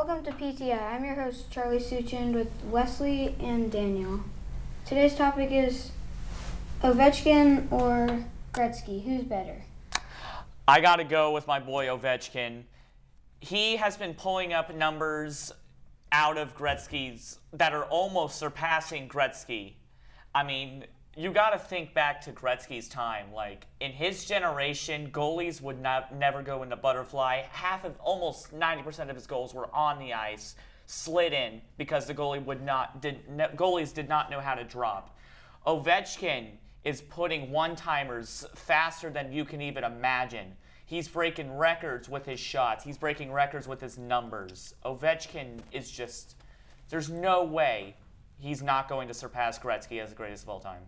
Welcome to PTI. I'm your host, Charlie Suchind, with Wesley and Daniel. Today's topic is Ovechkin or Gretzky. Who's better? I got to go with my boy Ovechkin. He has been pulling up numbers out of Gretzky's that are almost surpassing Gretzky. I mean, you got to think back to Gretzky's time. Like, in his generation, goalies would never go into butterfly. Almost 90% of his goals were on the ice, slid in, because the goalies did not know how to drop. Ovechkin is putting one-timers faster than you can even imagine. He's breaking records with his shots. He's breaking records with his numbers. Ovechkin is just, there's no way he's not going to surpass Gretzky as the greatest of all time.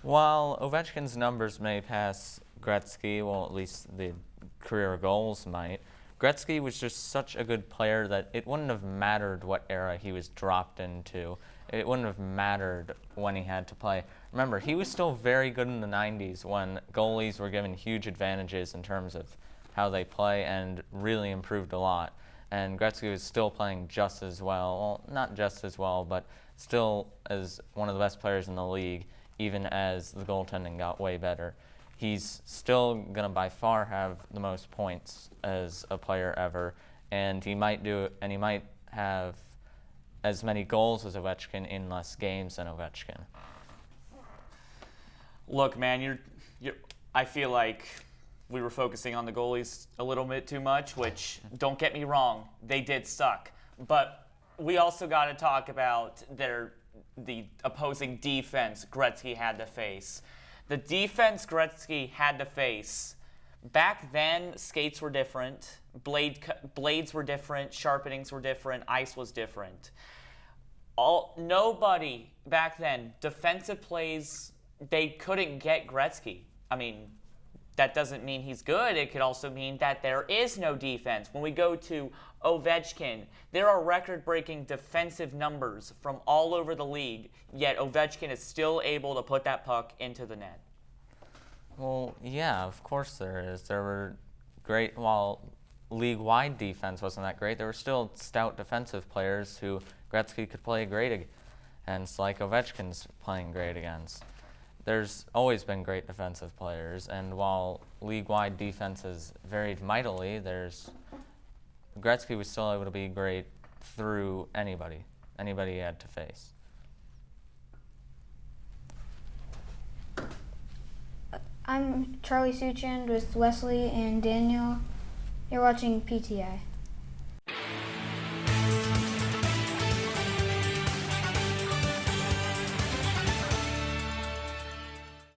While Ovechkin's numbers may pass Gretzky, well, at least the career goals might, Gretzky was just such a good player that it wouldn't have mattered what era he was dropped into. It wouldn't have mattered when he had to play. Remember, he was still very good in the 90s when goalies were given huge advantages in terms of how they play and really improved a lot. And Gretzky was still playing just as well, not just as well, but still as one of the best players in the league, even as the goaltending got way better. He's still going to by far have the most points as a player ever, and he might have as many goals as Ovechkin in less games than Ovechkin. Look, man, I feel like we were focusing on the goalies a little bit too much, which, don't get me wrong, they did suck. But we also got to talk about the opposing defense Gretzky had to face. The defense Gretzky had to face, back then, skates were different, blades were different, sharpenings were different, ice was different. Nobody back then, defensive plays, they couldn't get Gretzky. I mean, that doesn't mean he's good. It could also mean that there is no defense. When we go to Ovechkin, there are record-breaking defensive numbers from all over the league, yet Ovechkin is still able to put that puck into the net. Well, yeah, of course there is. There were great, while league-wide defense wasn't that great, there were still stout defensive players who Gretzky could play great against, like Ovechkin's playing great against. There's always been great defensive players, and while league-wide defenses varied mightily, Gretzky was still able to be great through anybody he had to face. I'm Charlie Suchind with Wesley and Daniel. You're watching PTI.